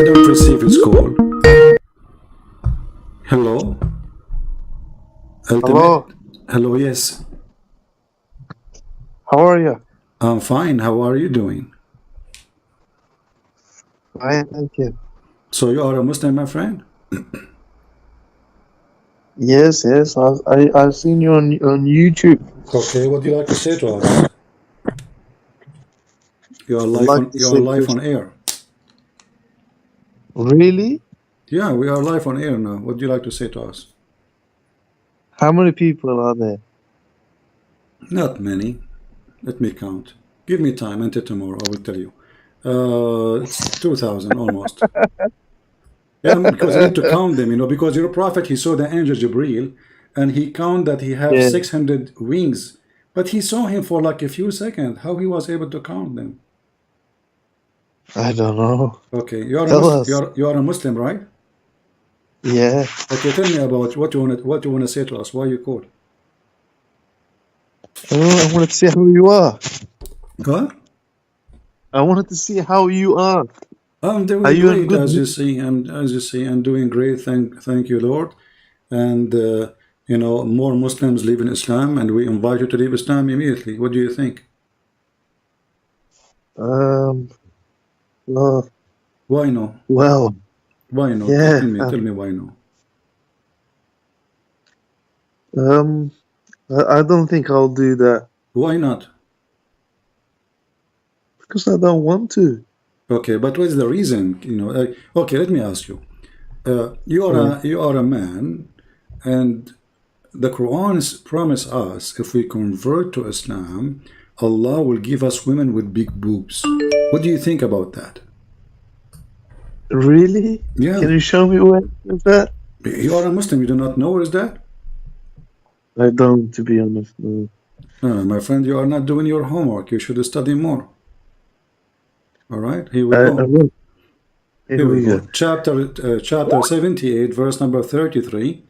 I don't receive his call. Hello? Ultimate? Hello, Hello, yes. how are you? I'm fine. How are you doing? Fine, thank you. So you are a Muslim, my friend? Yes, yes, I've seen you on YouTube. Okay, what do you like to say to us? You are I'd live like on to you are say live this. on air. Really? Yeah, we are live on air now. What do you like to say to us? How many people are there? Not many. Let me count. Give me time until tomorrow. I will tell you. It's 2,000 almost. Yeah, because I need to count them, because your prophet, he saw the angel Jibril, and he counted that he have Yeah, 600 wings, but he saw him for like a few seconds. How he was able to count them? I don't know. Okay, you are a Tell Muslim. us. You are a Muslim, right? Yeah. Okay, tell me about what you want to say to us. Why you called? I wanted to see how you are. Huh? I wanted to see how you are. I'm Are doing you in great, good as you mood? see. I'm doing great. Thank you, Lord. And more Muslims live in Islam, and we invite you to leave Islam immediately. What do you think? Um, well, Why no? well, Why no? yeah. Tell me why no? Um, I don't think I'll do that Why not? because I don't want to. Okay, but what's the reason? Okay, let me ask you. Uh, You are a man, and the Quran promise us if we convert to Islam, Allah will give us women with big boobs. What do you think about that? really? Yeah, Can you show me where is that? you are a Muslim. You do not know where is that? I don't, to be honest. No. No, my friend, you are not doing your homework. You should study more. All right, here we I go. will. Here Here we we go. go. Chapter 78, verse number 33.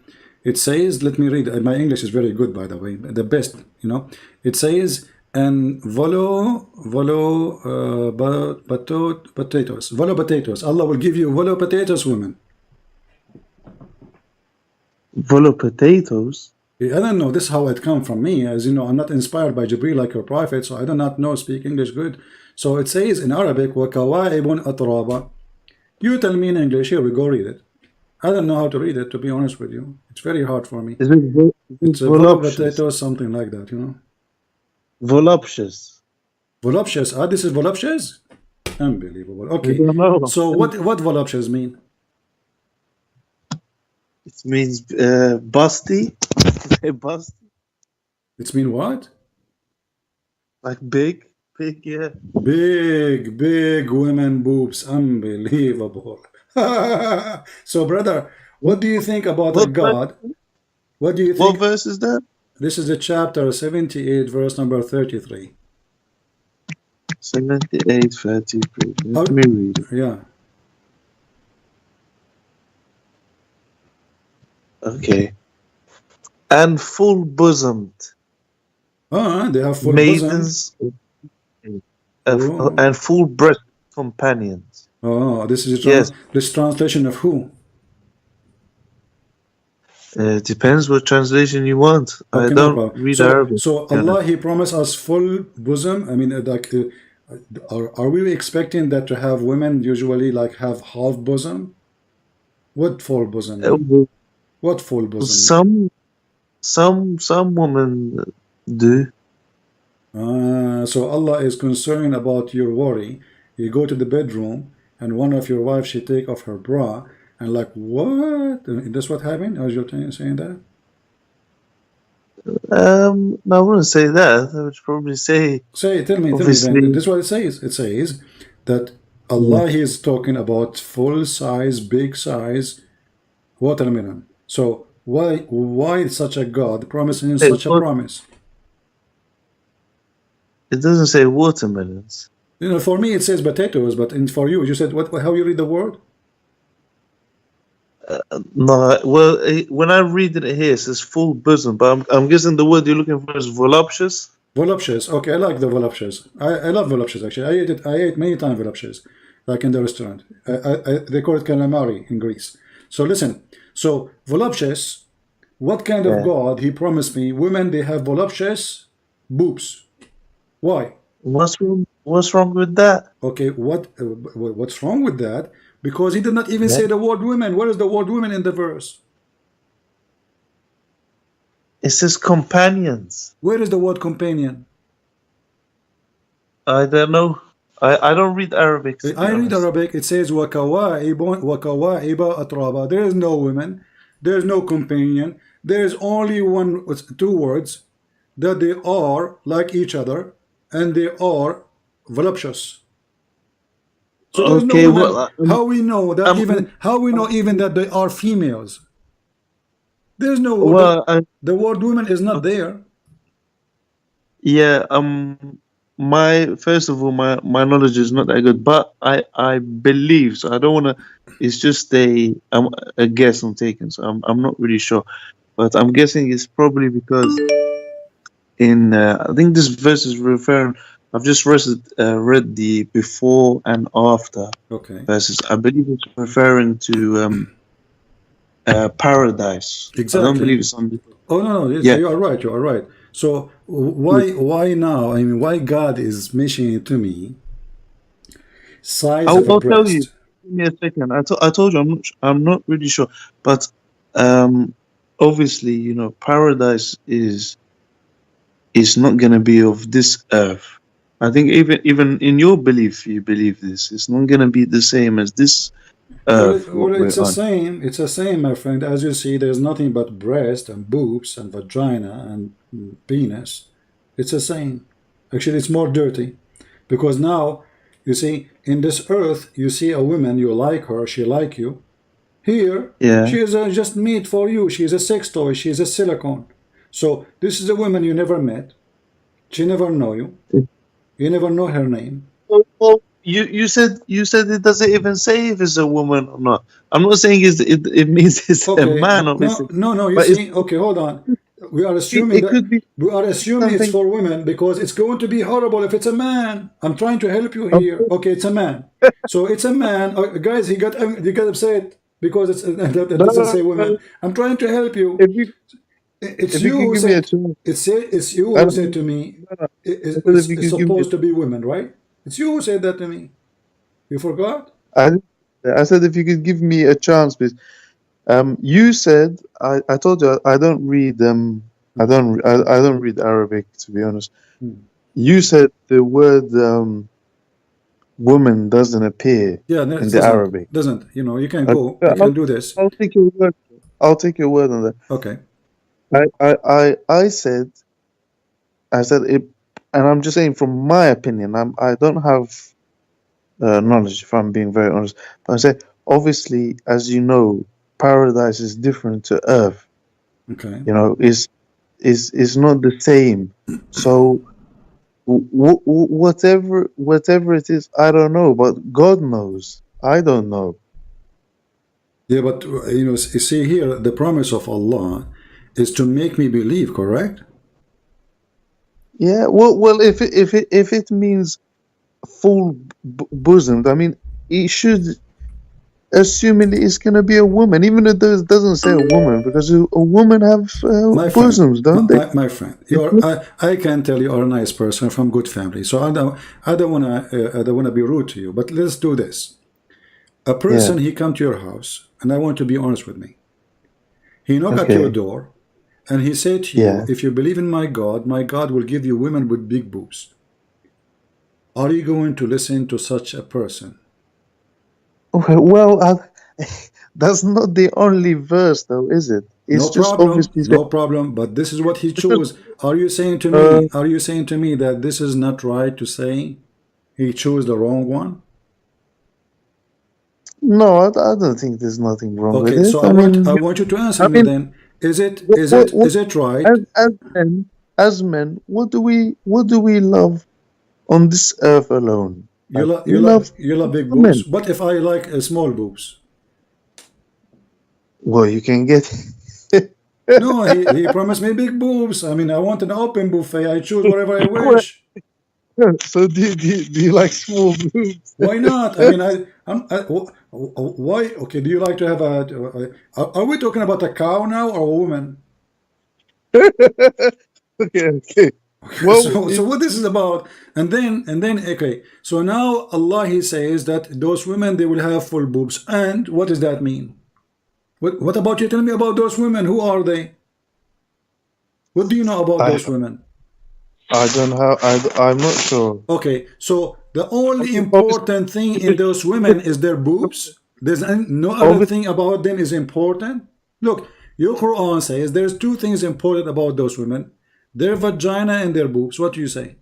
It says, let me read. My English is very good, by the way, the best. It says, and volo potatoes. Allah will give you volo potatoes, women. Full of potatoes. I don't know. This is how it come from me. As you know, I'm not inspired by Jibril like your prophet, so I do not know speak English good. So it says in Arabic, وَكَوَائِبٌ أَتْرَابًا. You tell me in English. Here we go. Read it. I don't know how to read it, to be honest with you. It's very hard for me. Is it It's a volo voluptuous? potato, something like that. Voluptuous. Voluptuous. Ah, this is voluptuous? Unbelievable. I Okay. don't know. So what voluptuous mean? It means busty. Busty. It's mean what? Like big. Big, yeah. Big women boobs. Unbelievable. So, brother, What, what do you think about a what, verse, God? What do you what think? verse is that? This is the chapter 78, verse number 33. 78:33. Let How? me read it. Yeah. Okay. And full bosomed They have full bosom. maidens Oh. and full breast companions. Oh, this is Yes. this translation of who? Depends what translation you want. I Okay, no don't problem. read So, Arabic. so Allah, He promised us full bosom. I mean, are we expecting that to have women usually like have half bosom? What full bosom mean? Uh, What full bosom mean? some women do. So Allah is concerned about your worry. You go to the bedroom and one of your wives, she take off her bra and like, what? And that's what happened? Are you saying that? No, I wouldn't say that. I would probably say, Tell me then. obviously, This is what it says. It says that yeah. Allah, He is talking about full size, big size watermelon. So why such a God promising Hey, such a promise? it doesn't say watermelons. For me it says potatoes, but for you, you said what? How you read the word? No, well, when I read it here, it says full bosom, but I'm guessing the word you're looking for is voluptuous. Voluptuous. Okay, I like the voluptuous. I love voluptuous actually. I ate many times voluptuous. like in the restaurant. They call it calamari in Greece. So listen. So voluptuous. What kind of Yeah. God he promised me? Women they have voluptuous boobs. Why? What's wrong with that? Okay, what's wrong with that? Because he did not even Yeah. say the word women. Where is the word women in the verse? It says companions. Where is the word companion? I don't know. I don't read Arabic, to be I read honest. Arabic. It says wakawaiba atraba. There is no women. There is no companion. There is only two words that they are like each other and they are voluptuous. So there is no Okay, women. well, How we know that even? How we know um, even that they are females? There is no well, the word women is not there. yeah. My first of all, my knowledge is not that good, but I believe so. I don't want to. It's just a guess I'm taking, so I'm not really sure, but I'm guessing it's probably because in I think this verse is referring. I've just read the before and after Okay, verses. I believe it's referring to paradise. I don't exactly. believe it's on. Oh no, no, Yeah. you are right. You are right. So why now? I mean, why God is mentioning to me size of a I'll tell you. breast? Give me a second. I told you I'm not really sure, but um, obviously paradise is not gonna be of this earth. I think even in your belief, you believe this. It's not gonna be the same as this earth what Well, we're it's the on. same. It's the same, my friend. As you see, there's nothing but breast and boobs and vagina and penis. It's the same. Actually, it's more dirty because now you see in this earth, you see a woman, you like her, she like you. Here, Yeah. she is just meat for you. She is a sex toy. She is a silicone. So this is a woman you never met. She never know you. You never know her name. Well, you said it doesn't even say if it's a woman or not. I'm not saying it means it's a Okay, man, but obviously, no. You but see, okay, hold on. We are assuming it that could be it's something. for women because it's going to be horrible if it's a man. I'm trying to help you here. Okay, it's a man. So it's a man. Guys, he got upset because it No, doesn't no, say women. no. I'm trying to help you. If you It's if you you can who give me a said chance, it's you I who said don't. to me No, no. I said if you it's could give me. supposed to be women, right? It's you who said that to me. You forgot? I I said if you could give me a chance, please. You said I told you I don't read Hmm. I don't read Arabic, to be honest. Hmm. You said the word woman doesn't appear Yeah, no, in it the Arabic. doesn't. You know, you can Okay, go. You can do this. I'll take your word. I'll take your word on that. Okay. I said it, and I'm just saying from my opinion. I don't have knowledge, if I'm being very honest. But I say, obviously, as you know, paradise is different to earth. Okay. Is not the same. So whatever it is, I don't know, but God knows. I don't know. Yeah, but you know, you see here, the promise of Allah is to make me believe, correct? Yeah, well, if it means full bosomed, I mean, it should assuming it's gonna be a woman, even if it doesn't say a woman, because a woman have My friend, bosoms, don't they? my friend, It's not- I can tell you are a nice person from good family, so I don't wanna be rude to you, but let's do this. A Yeah. person he come to your house, and I want to be honest with me. He knock at your Okay. door, and he said to you, Yeah. if you believe in my God will give you women with big boobs. Are you going to listen to such a person? Okay. Well, that's not the only verse, though, is it? It's just obviously saying No problem. But this is what he because chose. Are you saying to uh, me? Are you saying to me that this is not right to say he chose the wrong one? no, I don't think there's nothing wrong with Okay, so it. I mean, I want you to answer I me mean, then. what Is it right? as men, what do we love on this earth alone? Like we love You love big boobs. women. What if I like small boobs? Well, you can get. No, he promised me big boobs. I mean, I want an open buffet. I choose whatever I Well, wish. So do you like small boobs? Why not? I mean, why? Okay, do you like to have are we talking about a cow now or a woman? Okay, okay. Well, So what this is about, and then okay, so now Allah He says that those women they will have full boobs, and what does that mean? What about you? Tell me about those women. Who are they? What do you know about I those women? I don't have I'm not sure. Okay, so the only Obviously, important thing in those women is their boobs. There's no other obviously, thing about them is important. Look, your Quran says there's two things important about those women: their vagina and their boobs. What do you say?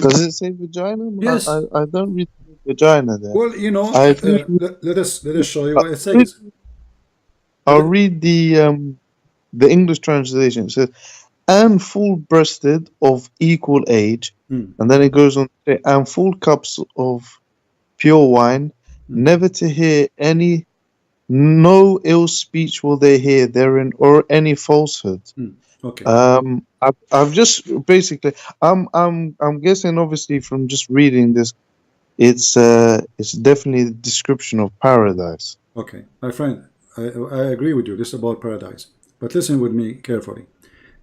does it say vagina? Yes. I don't read vagina there. Well, I do. let us show you I'll what it read, says. I'll read the English translation. It says, "And full breasted of equal age," Hmm, and then it goes on to say, "and full cups of pure wine, hmm, never to hear any no ill speech will they hear therein, or any falsehood." hmm. Okay. I've just basically, I'm guessing, obviously, from just reading this, it's definitely the description of paradise. Okay, my friend, I agree with you. This is about paradise. But listen with me carefully.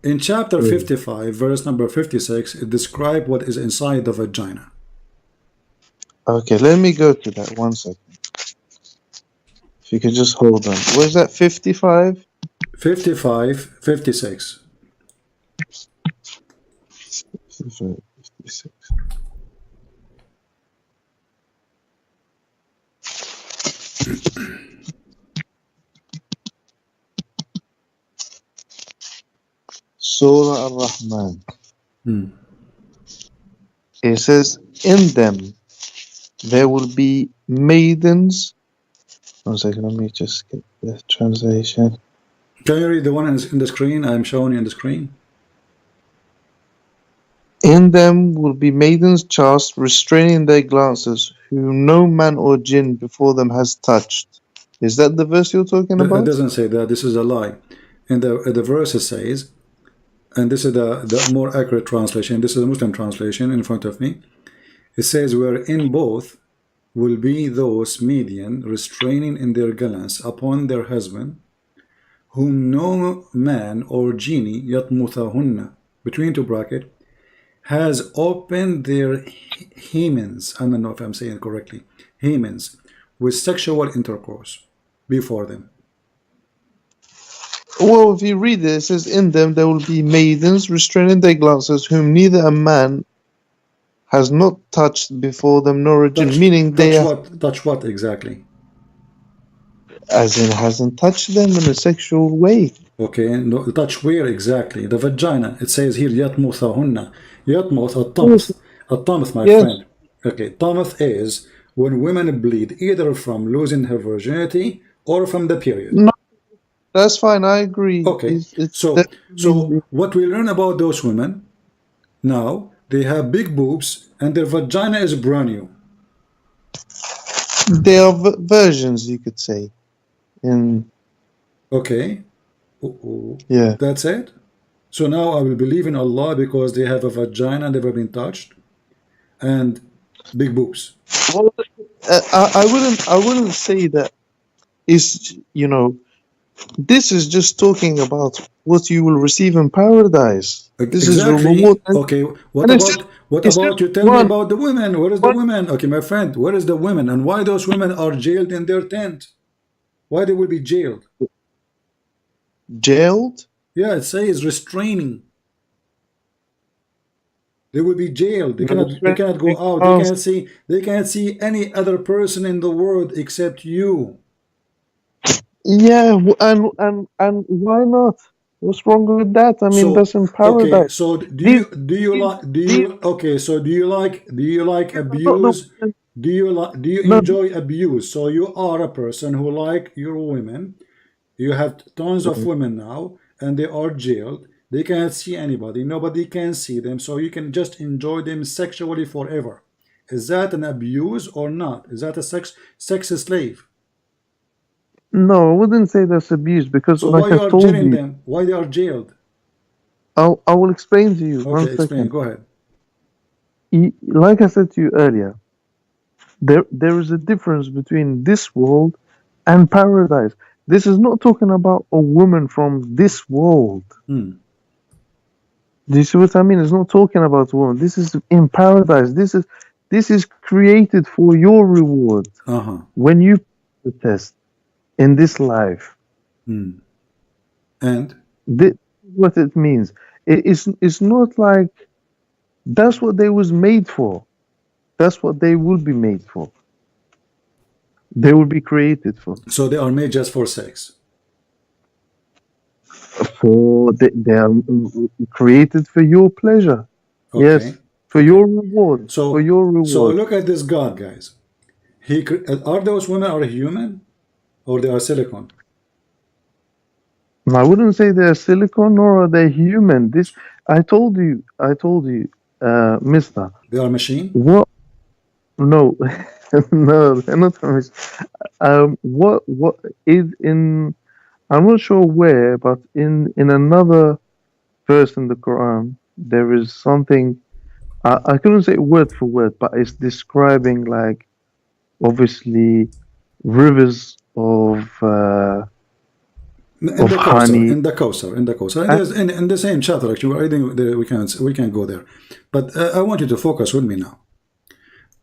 In chapter Mm. 55, verse number 56, it describes what is inside the vagina. Okay, let me go to that one second. If you could just hold on. What is that? 55? 55, 56. 55, 56. Surah Al-Rahman. Hmm. It says, "In them there will be maidens." One second, let me just get the translation. Can you read the one in the screen? I'm showing you on the screen. "In them will be maidens chaste, restraining their glances, whom no man or jinn before them has touched." Is that the verse you're talking It about? doesn't say that. This is a lie. In the verse it says, and this is the more accurate translation. This is a Muslim translation in front of me. It says, wherein both will be those median restraining in their gallants upon their husband, whom no man or genie yatmuthahunna, between two bracket, has opened their hymens. I don't know if I'm saying it correctly. Hymens with sexual intercourse before them. Well, if you read it, it says, "In them there will be maidens restraining their glances, whom neither a man has not touched before them nor a jinn," Touch, meaning they touch are, what? Touch what exactly? as in hasn't touched them in a sexual way. Okay, no, touch where exactly? The vagina. It says here يطمثهن. يطمث Yes, الطمث. الطمث, my yes. friend. Okay, طمث is when women bleed either from losing her virginity or from the period. No, that's fine. I agree. Okay, It's so definitely what we learn about those women now, they have big boobs and their vagina is brand new. they are versions, you could say. In Okay, yeah. that's it. So now I will believe in Allah because they have a vagina never been touched and big boobs. Well, I wouldn't say that. Is this is just talking about what you will receive in paradise. This is your reward, Exactly. Okay. and it's just What it's just about you? Tell me one about the women. Where is the one women? Okay, my friend. Where is the women? And why those women are jailed in their tent? Why they will be jailed? jailed. Yeah, it says restraining. They will be jailed. They cannot go out. They can't see any other person in the world except you. Yeah, and why not? What's wrong with that? I mean, So that's in okay. paradise. So These these these do you like these are not the abuse? women. Do you No, enjoy abuse? So you are a person who like your women. You have tons of women now, and they are jailed. They can't see anybody. Nobody can see them. So you can just enjoy them sexually forever. Is that an abuse or not? Is that a sex slave? no, I wouldn't say that's abuse because, So why like you I've are told jailing you, them? Why they are jailed? I will explain to you. One Okay, explain. second. Go ahead. like I said to you earlier, there is a difference between this world and paradise. This is not talking about a woman from this world. Hmm. Do you see what I mean? It's not talking about a woman. This is in paradise. This is created for your reward Uh-huh. when you pass the test in this life. Hmm. And This is what it means. It's not like that's what they was made for. That's what they will be made for. They will be created for. so they are made just for sex. They are created for your pleasure. Okay. Yes, for Okay. your reward. For So your so reward. look at this God, guys. Are those women are human or they are silicon? I wouldn't say they're silicon nor are they human. I told you, Mister. They are machine? What? No, no, they're not. What is in? I'm not sure where, but in another verse in the Quran, there is something. I couldn't say word for word, but it's describing like obviously rivers In of the Kausar, honey. in the Kausar, in the Kausar. And And, there's in the same chapter actually. I think we can go there. But I want you to focus with me now.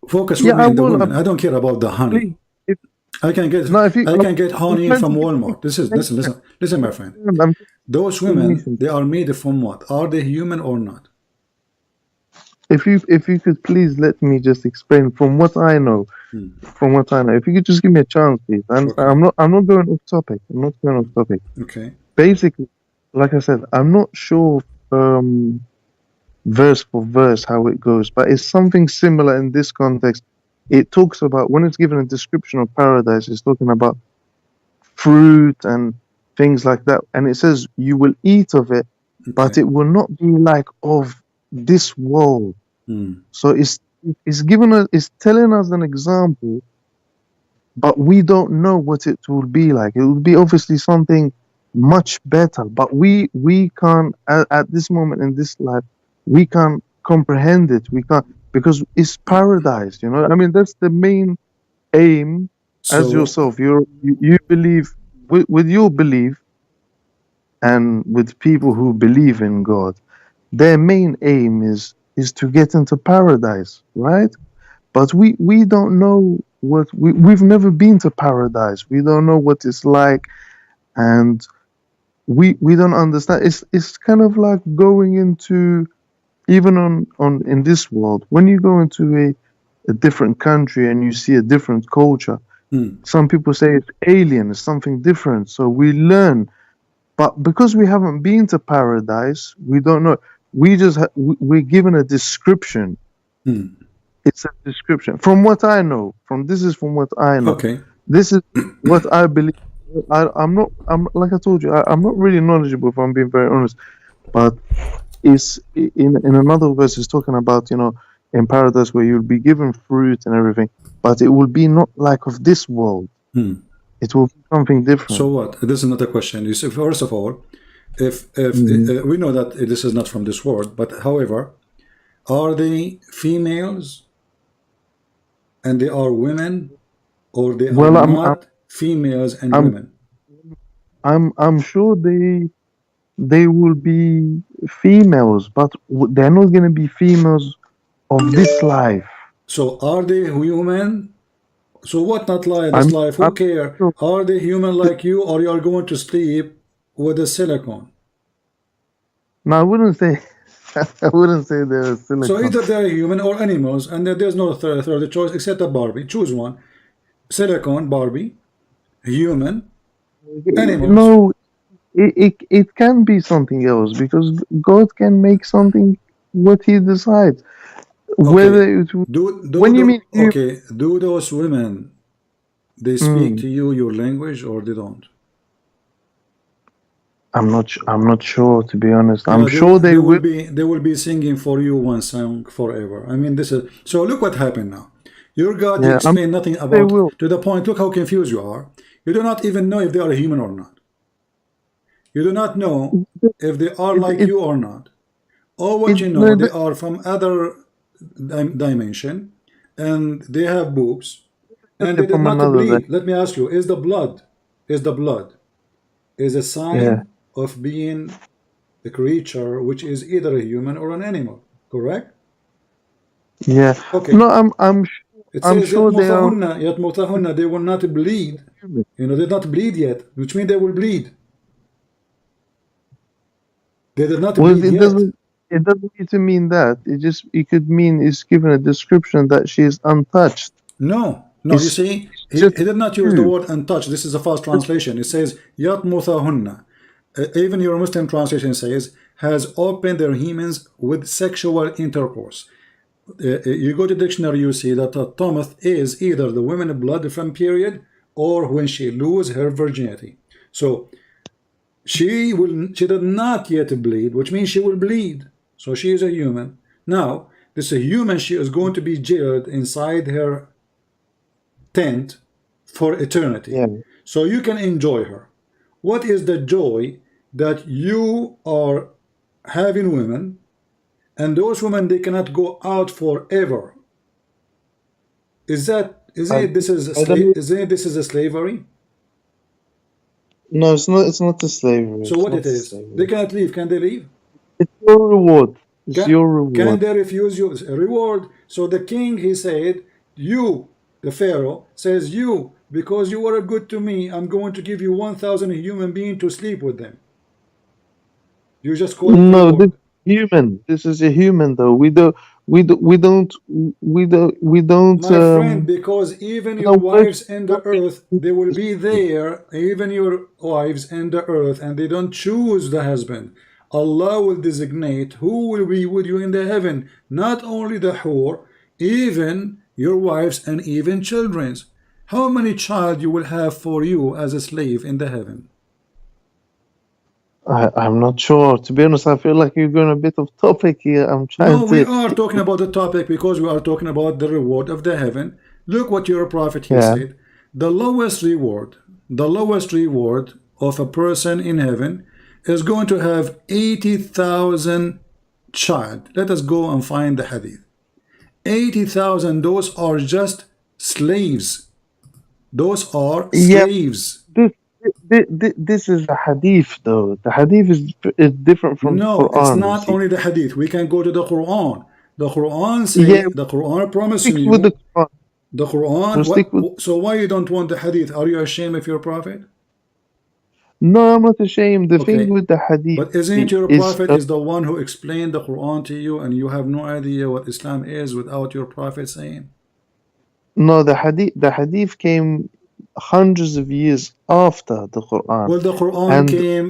Focus with yeah, me I in the will. women. I don't care about the honey. Please, if I can get no, if you, I can get I'm honey trying from to give Walmart. you This is listen, information. listen, listen, my friend. I'm Those women, information. they are made from what? Are they human or not? If you could please let me just explain from what I know. Hmm. From what I know, if you could just give me a chance, please. Okay. I'm not going off topic. I'm not going off topic. Okay. Basically, like I said, I'm not sure verse for verse how it goes, but it's something similar in this context. It talks about when it's given a description of paradise, it's talking about fruit and things like that. And it says, you will eat of it, but Okay. it will not be like of this world. Hmm. So it's telling us an example, but we don't know what it will be like. It will be obviously something much better, but we can't at this moment in this life, we can't comprehend it. We can't because it's paradise. I mean, that's the main aim. As So yourself, you believe with your belief and with people who believe in God, their main aim is to get into paradise, right? But we don't know we've never been to paradise. We don't know what it's like, and we don't understand. It's kind of like going into even on in this world when you go into a different country and you see a different culture. hmm. Some people say it's alien, it's something different. So we learn, but because we haven't been to paradise, we don't know. We're given a description. Hmm. It's a description. From what I know, this is from what I know. Okay. This is what I believe. I'm not. I'm like I told you. I'm not really knowledgeable. If I'm being very honest, but it's in another verse. It's talking about in paradise where you'll be given fruit and everything, but it will be not like of this world. Hmm. It will be something So different. what? This is not a question. You see, first of all, if Mhm. we know that this is not from this world, but however, are they females and they are women, or they are Well, I'm I'm not females and I'm women? I'm sure they will be females, but they're not going to be females of this life. So are they human? So what not lie this I'm life? Who I'm care? sure. Are they human like you, or you are going to sleep with a silicone? No, I wouldn't say I wouldn't say they're So silicon. either they're human or animals, and there's no third choice except a Barbie. Choose one: silicone, Barbie, human, animals. No, it can be something else because God can make something what He decides. Okay, Whether it when you mean you, do those women, they speak mm, to you your language or they don't? I'm not sure to be honest. I'm Yeah, sure they will. they will be singing for you one song forever. I mean, this is so. Look what happened now. Your God, He Yeah, I'm explained nothing sure they about will. to the point. Look how confused you are. You do not even know if they are human or not. You do not know if they are like It you or not. All what it you know, no, they are from other dimension, and they have boobs, and they did From not another bleed. Let me ask you: is a yeah, sign of being a creature which is either a human or an animal? Correct? yeah. Okay. No, It I'm says sure they are yatmutahunna, they will not bleed. human. You know, they did not bleed yet, which means they will bleed. They did not Well, bleed yet. it doesn't need to mean that. It could mean it's given a description that she is untouched. No, no, you It's see, just he did not use the you. word untouched. This is a false translation. It says yatmutahunna. Even your Muslim translation says has opened their hymens with sexual intercourse. You go to dictionary, you see that a Thomas is either the women blood from period or when she lose her virginity. So she did not yet bleed, which means she will bleed. So she is a human. Now, this is a human, she is going to be jailed inside her tent for eternity. Yeah. So you can enjoy her. What is the joy that you are having women, and those women they cannot go out forever? Isn't I, it this is a I don't know. isn't it this is a slavery? No, it's not. It's not a slavery. So It's what not it a is? They slavery. cannot leave. Can they leave? It's your reward. It's Can your can reward. they refuse you a reward? So the king he said, you, the Pharaoh says, you, because you were good to me, I'm going to give you 1,000 human beings to sleep with them. You just call it No, this reward. is human. This is a human, though. We don't. My friend, because even We your don't worship. wives in the earth, they will be there, even your wives in the earth, and they don't choose the husband. Allah will designate who will be with you in the heaven, not only the whore, even your wives and even children's. How many child you will have for you as a slave in the heaven? I'm not sure. To be honest, I feel like you're going a bit off topic here. I'm trying No, we to. are talking about the topic because we are talking about the reward of the heaven. Look what your prophet he Yeah. said. The lowest reward of a person in heaven is going to have 80,000 child. Let us go and find the hadith. 80,000, those are just slaves. Those are Yeah. slaves. This is a hadith, though. The hadith is different from the No, it's Quran. You not see. only the hadith. We can go to the Quran. The Quran Yeah. say, the Quran promising Stick with the you Quran. the Quran, We'll stick with. so why you don't want the hadith? Are you ashamed of your prophet? No, I'm not ashamed. The thing Okay, with the hadith but isn't your is prophet is the one who explained the Quran to you and you have no idea what Islam is without your prophet saying? no, the hadith came hundreds of years after the Quran, Well, the Quran and came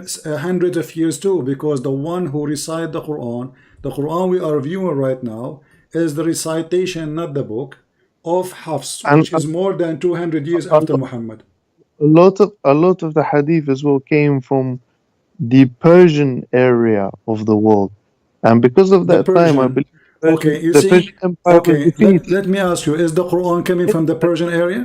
hundreds of years too, because the one who recite the Quran we are viewing right now, is the recitation, not the book, of Hafs, and which is more than 200 years a, after Muhammad. a lot of the hadith as well came from the Persian area of the world, and because of The that time, I Persian. believe Okay, you The see, Persian Empire was okay, defeated. let me ask you, is the Quran coming from the Persian area?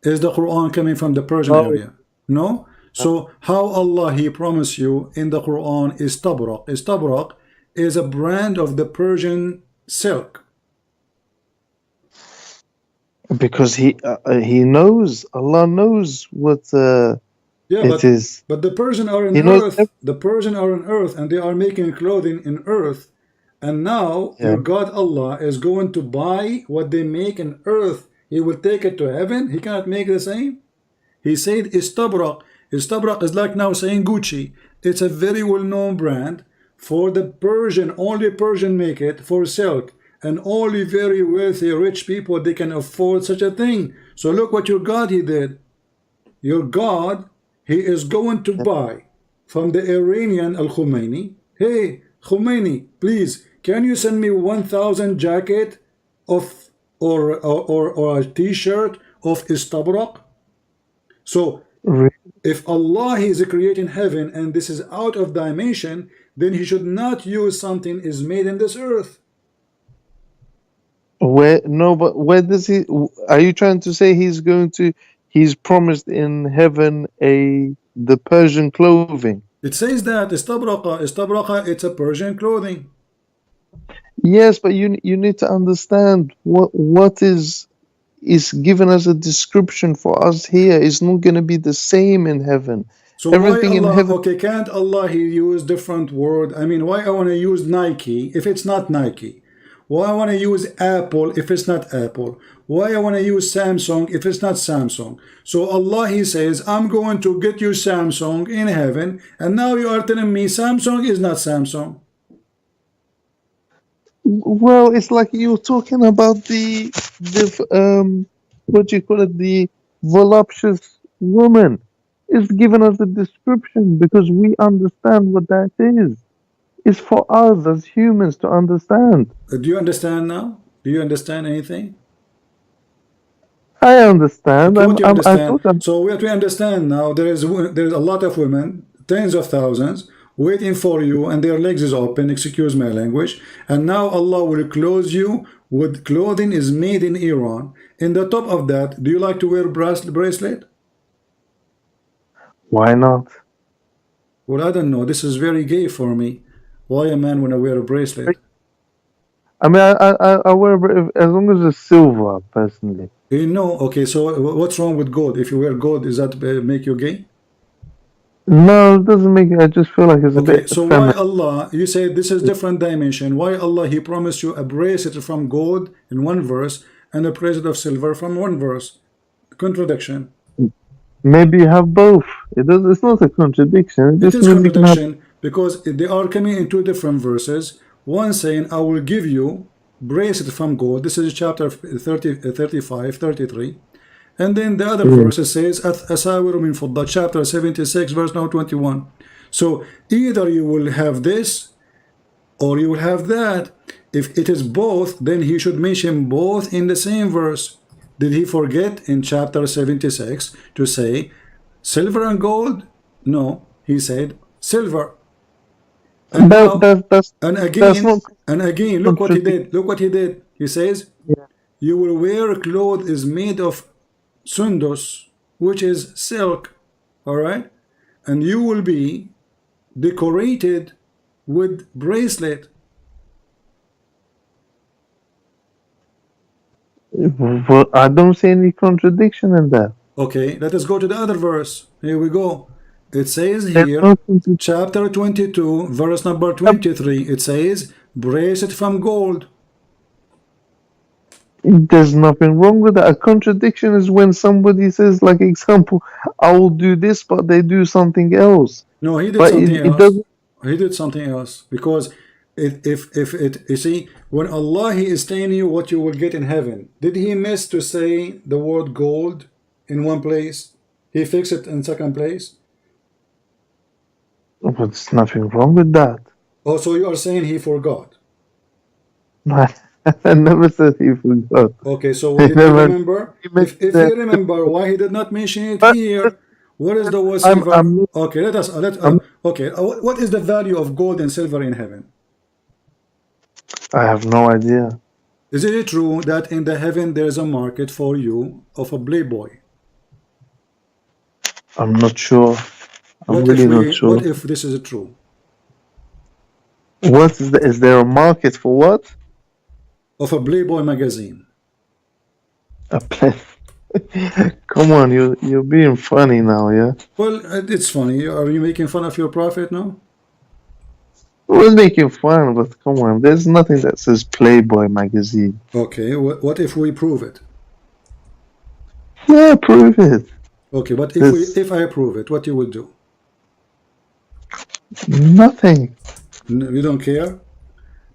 Is the Quran coming from the Persian No, area? No? So how Allah He promised you in the Quran is Tabraq. Tabraq is a brand of the Persian silk. because he knows, Allah knows what Yeah, it is. but the Persian are in He knows earth. The Persian are on earth, and they are making clothing in earth. And now your yeah. God Allah is going to buy what they make in earth. He will take it to heaven. He cannot make the same. He said Istabrak. Istabrak is like now saying Gucci. It's a very well-known brand for the Persian. Only Persian make it for silk. And only very wealthy, rich people, they can afford such a thing. So look what your God he did. Your God, he is going to buy from the Iranian Al Khomeini. Hey, Khomeini, please, can you send me 1,000 jacket of or a t-shirt of Istabrak? So Re- if Allah is creating heaven and this is out of dimension, then he should not use something is made in this earth. Where no, but where does he? Are you trying to say he's promised in heaven the Persian clothing? It says that istabraqa, it's a Persian clothing. Yes, but you need to understand what is given as a description for us here is not going to be the same in heaven. So why Everything in Allah? heaven. Okay, can't Allah he use different word? I mean, why I want to use Nike if it's not Nike? Why I want to use Apple if it's not Apple? Why I want to use Samsung if it's not Samsung? So Allah he says, I'm going to get you Samsung in heaven, and now you are telling me Samsung is not Samsung. Well, it's like you're talking about the what do you call it, the voluptuous woman. It's given us a description because we understand what that is. It's for us as humans to understand. Do you understand now? Do you understand anything? I understand. Okay, what you I understand? thought I'm. So what we understand now, there is a lot of women, tens of thousands, waiting for you, and their legs is open. Excuse my language. And now Allah will clothe you with clothing is made in Iran. In the top of that, do you like to wear bracelet? Why not? Well, I don't know. This is very gay for me. Why a man wanna wear a bracelet? I mean, I wear as long as it's silver, personally. You know, okay. So what's wrong with gold? If you wear gold, is that make you gay? No, it doesn't make it. I just feel like it's a Okay, bit so why effeminate. Allah, you say this is different dimension. Why Allah, He promised you a bracelet from gold in one verse and a bracelet of silver from one verse? Contradiction. Maybe you have both. It's not a contradiction. It It just is means you can have. contradiction because they are coming in two different verses. One saying, I will give you bracelet from gold. This is chapter 30, 35, 33. And then the other Yeah. verse says, Asawiru min fidda, chapter 76, verse now 21. So either you will have this or you will have that. If it is both, then he should mention both in the same verse. Did he forget in chapter 76 to say silver and gold? No, he said silver. And That, now, that that's and that's not again, look what he contradiction. did. Look what he did. He says, Yeah. you will wear clothes is made of sundus, which is silk, all right? And you will be decorated with bracelet. Well, I don't see any contradiction in that. Okay, let us go to the other verse. Here we go. It says There's here, no contradiction. chapter 22, verse number 23, it says, bracelet from gold. There's nothing wrong with that. A contradiction is when somebody says, like example, I will do this, but they do something else. No, he did But something it else. doesn't. He did something else because if it you see when Allah he is telling you what you will get in heaven, did he miss to say the word gold in one place? He fixed it in second place. But there's nothing wrong with that. Oh, so you are saying he forgot? I never said he forgot. Okay, so He did he never. remember? He mentioned If he that. remember, why he did not mention it But here? What is the word I'm. silver? I'm. Okay, let us I'm. okay. What is the value of gold and silver in heaven? I have no idea. Is it true that in the heaven there is a market for you of a playboy? I'm not sure. I'm What if really not we? sure. What if this is true? What is is there a market for what? Of a Playboy magazine? A play. Come on, you're being funny now, yeah? Well, it's funny. Are you making fun of your prophet now? We're making fun, but come on, there's nothing that says Playboy magazine. Okay. What if we prove it? Yeah, prove it. Okay, but There's if I prove it, what you will do? nothing. You don't care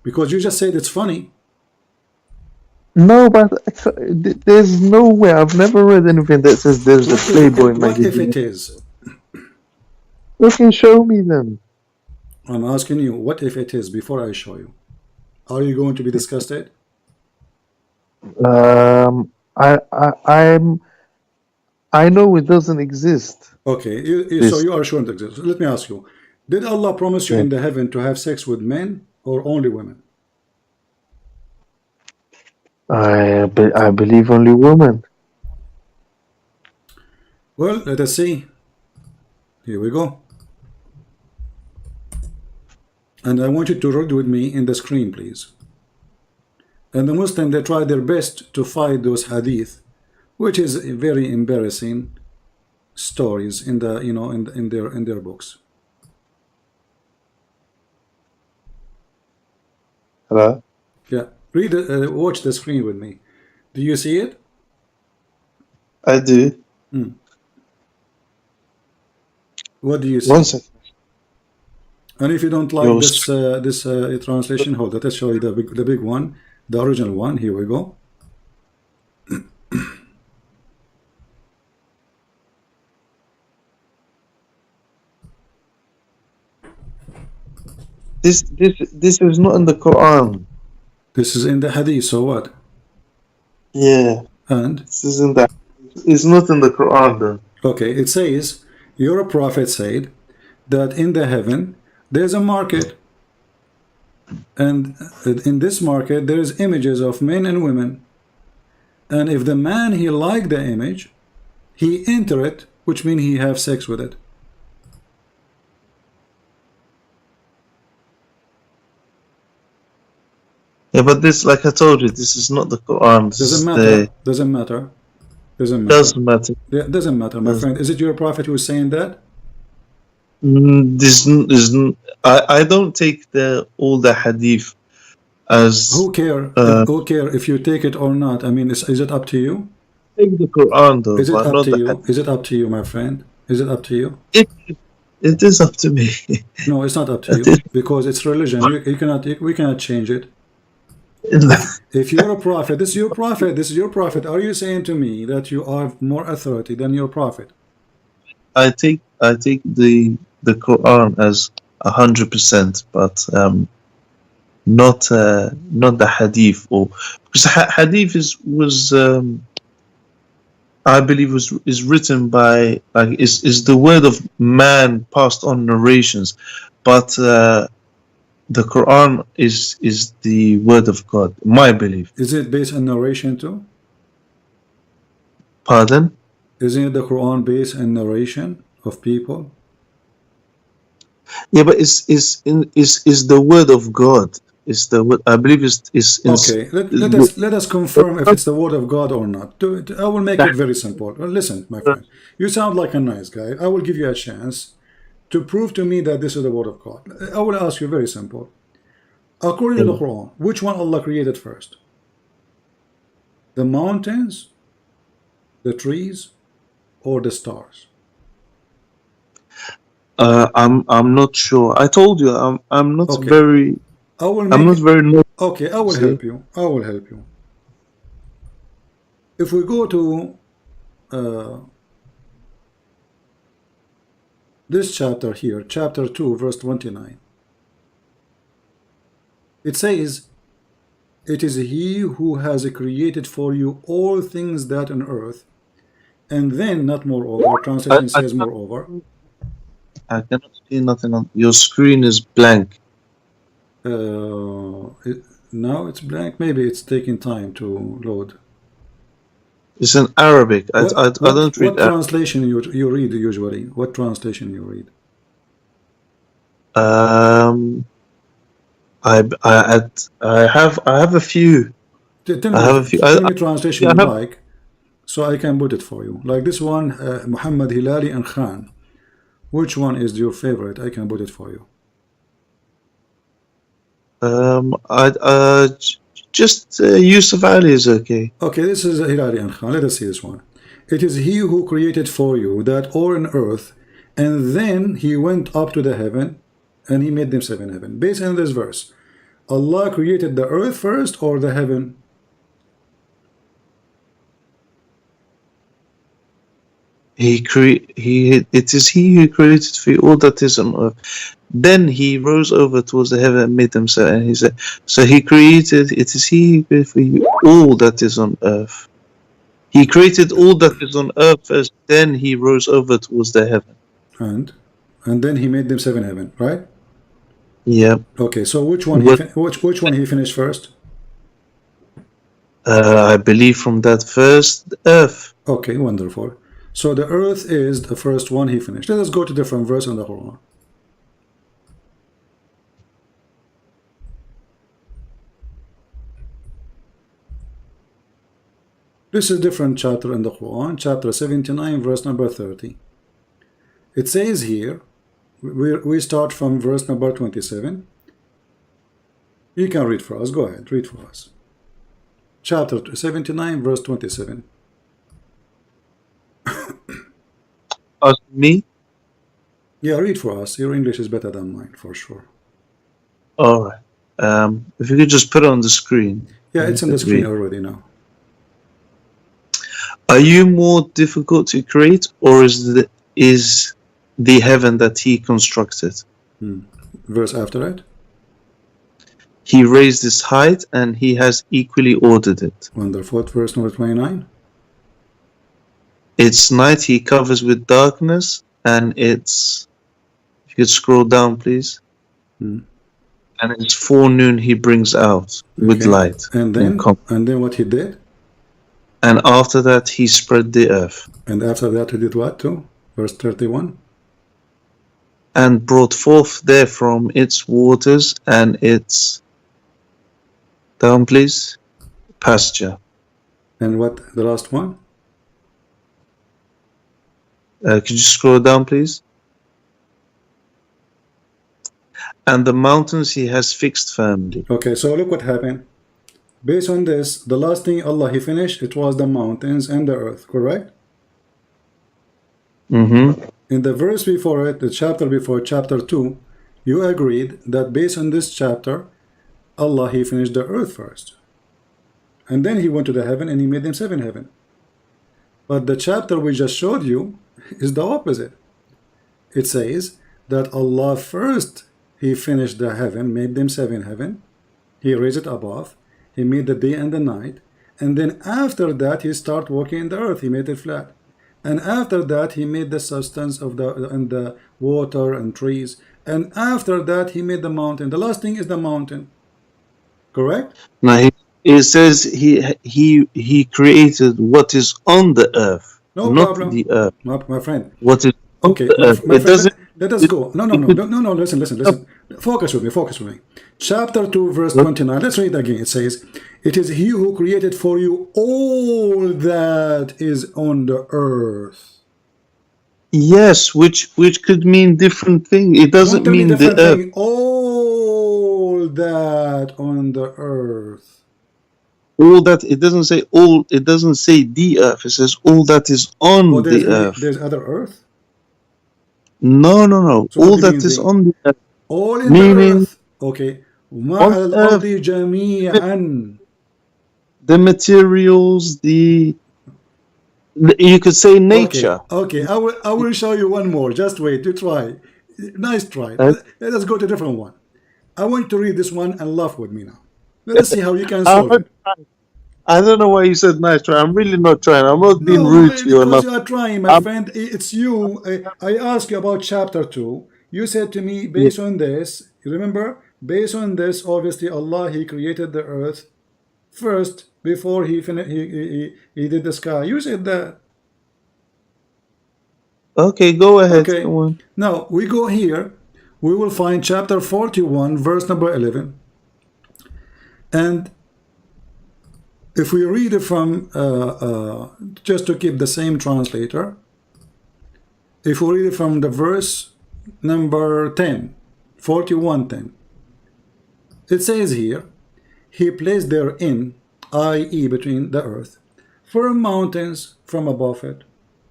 because you just said it's funny. No, but there's no way. I've never read anything that says there's a Playboy What if magazine. it is? You can show me them. I'm asking you. What if it is? Before I show you, are you going to be disgusted? I'm. I know it doesn't exist. Okay. So This. you are sure it exists. Let me ask you. Did Allah promise you Yeah. in the heaven to have sex with men or only women? I believe only women. Well, let us see. Here we go. And I want you to read with me in the screen, please. And the Muslim, they try their best to fight those hadith, which is very embarrassing stories in the in their books. Hello? Yeah, read watch the screen with me. Do you see it? I do. What do you see? One second. And if you don't like Your this translation, hold it. Let's show you the big one, the original one. Here we go. This is not in the Quran. This is in the hadith. So what? Yeah. And This isn't that. It's not in the Quran though. okay, it says your prophet said that in the heaven there's a market, and in this market there is images of men and women, and if the man he like the image, he enter it, which means he have sex with it. Yeah, but this, like I told you, this is not the Quran. This Doesn't is matter. the Doesn't matter. Doesn't matter. doesn't matter. Yeah, doesn't matter, my friend. Is it your prophet who is saying that? This is. I don't take all the hadith as. Who care? Who care if you take it or not? I mean, is it up to you? Take the Quran though, Is it but up not to the you? hadith. Is it up to you, my friend? Is it up to you? It is up to me. No, it's not up to It you is. because it's religion. You cannot. We cannot change it. If you're a prophet, this is your prophet. This is your prophet. Are you saying to me that you have more authority than your prophet? I take the Quran as 100%, but not the hadith, or because hadith was I believe is written by, like, is the word of man passed on narrations, but the Quran is the word of God, my belief. Is it based on narration too? Pardon? Isn't the Quran based on narration of people? Yeah, but is the word of God. Is the word, I believe is Okay, let us confirm if it's the word of God or not. I will make it very simple. Well, listen, my friend, you sound like a nice guy. I will give you a chance to prove to me that this is the word of God. I will ask you very simple. According to the Quran, which one Allah created first? The mountains, the trees, or the stars? I'm not sure. I told you I'm not Okay. very. I will I'm not make very. okay, I will See? help you. I will help you. If we go to this chapter here, chapter 2, verse 29, it says, "It is He who has created for you all things that on earth," and then not moreover. Translation says moreover. I cannot see nothing on your screen. Is blank. Now it's blank. Maybe it's taking time to load. It's in Arabic. I don't read what translation you read usually? What translation you read? I have a few. Tell I have a few. tell me translation yeah, you I have- like, so I can put it for you. Like this one, Muhammad Hilali and Khan. Which one is your favorite? I can put it for you. Just Yusuf Ali is okay. Okay, this is Hilali and Khan. Let us see this one. It is He who created for you that all on earth, and then He went up to the heaven, and He made them seven heaven. Based on this verse, Allah created the earth first or the heaven? It is He who created for you all that is on earth. Then He rose over towards the heaven and made them so. And He said, so He created. It is He who created for you all that is on earth. He created all that is on earth first. Then He rose over towards the heaven. And then He made them seven heaven, right? Yeah. Okay, so which one? Which one He finished first? I believe from that first earth. Okay, wonderful. So the earth is the first one He finished. Let us go to different verse in the Quran. This is a different chapter in the Quran, chapter 79, verse number 30. It says here, we start from verse number 27. You can read for us. Go ahead, read for us. Chapter 79, verse 27. Me? Yeah, read for us. Your English is better than mine, for sure. All right. If you could just put it on the screen. Yeah, it's on the screen already now. Are you more difficult to create, or is the heaven that he constructed? Verse after it. He raised its height, and he has equally ordered it. Wonderful. Verse number 29. Its night he covers with darkness, and its... If you could scroll down, please. And its forenoon he brings out with light. And then what he did? And after that he spread the earth. And after that he did what too? Verse 31. And brought forth therefrom its waters and its... Down, please. Pasture. And what the last one? Could you scroll down, please? And the mountains he has fixed firmly. Okay, so look what happened. Based on this, the last thing Allah he finished, it was the mountains and the earth, correct? In the verse before it, the chapter before, chapter 2, you agreed that based on this chapter, Allah he finished the earth first. And then he went to the heaven and he made them 7 heaven. But the chapter we just showed you is the opposite. It says that Allah first he finished the heaven, made them 7 heaven. He raised it above. He made the day and the night. And then after that he started working in the earth. He made it flat. And after that he made the substance of the water and trees. And after that he made the mountain. The last thing is the mountain. Correct? Now it says he created what is on the earth, no not problem. the earth. My friend. What is okay? my friend, let us go. No. Listen. Focus with me. Chapter 2, verse 29. Let's read again. It says, "It is He who created for you all that is on the earth." Yes, which could mean different thing. It doesn't mean the earth. All that on the earth. All that, it doesn't say all. It doesn't say the earth. It says all that is on the earth. There's other earth. No. So all that is on the earth. All in meaning, the earth. Okay. The materials, you could say nature. Okay. I will show you one more. Just wait. You try. Nice try. Let us go to a different one. I want to read this one and laugh with me now. Let us see how you can solve it. I don't know why you said nice try. I'm really not trying. I'm not being rude to you enough. You are trying, my friend. It's you. I asked you about chapter 2. You said to me, based on this, you remember? Based on this, obviously Allah he created the earth first before he did the sky. You said that. Okay, go ahead. Okay. Go on. Now we go here. We will find chapter 41, verse number 11. And if we read it from, just to keep the same translator, if we read it from the verse number 10, 41:10, it says here, He placed therein, i.e. between the earth, firm mountains from above it.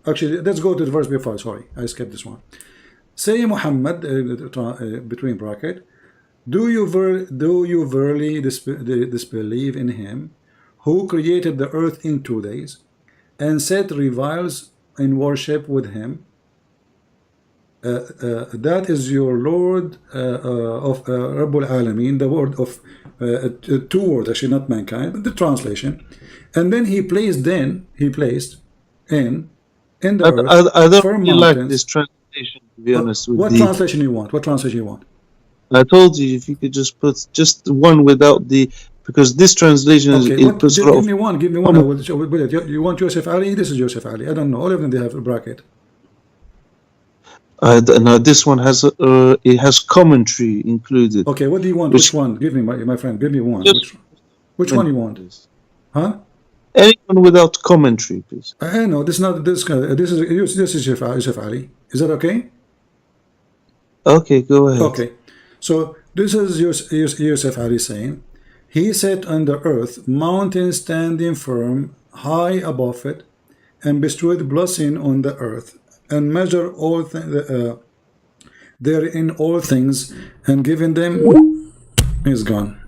Actually, let's go to the verse before. Sorry, I skipped this one. Say Muhammad, between bracket, do you verily disbelieve in him who created the earth in 2 days and set reviles in worship with him? That is your Lord of Rabbul Alameen, the word of 2 words, actually not mankind, but the translation. And then he placed in the earth. I don't really like this translation, to be honest with you. What translation you want? What translation you want? I told you if you could just put just one without the, because this translation is give me one. I will show it. You want Yusuf Ali? This is Yusuf Ali. I don't know. All of them they have a bracket. No, this one has it has commentary included. Okay, what do you want? Which one? Give me my friend. Give me one. Which one you want? Huh? Anyone without commentary, please. I know this is not this guy. This is Chef Ali. Is that okay? Okay, go ahead. Okay. So this is Yusuf Ali saying, He sat on the earth, mountain standing firm, high above it, and bestowed blessing on the earth, and measure all therein all things, and giving them is gone.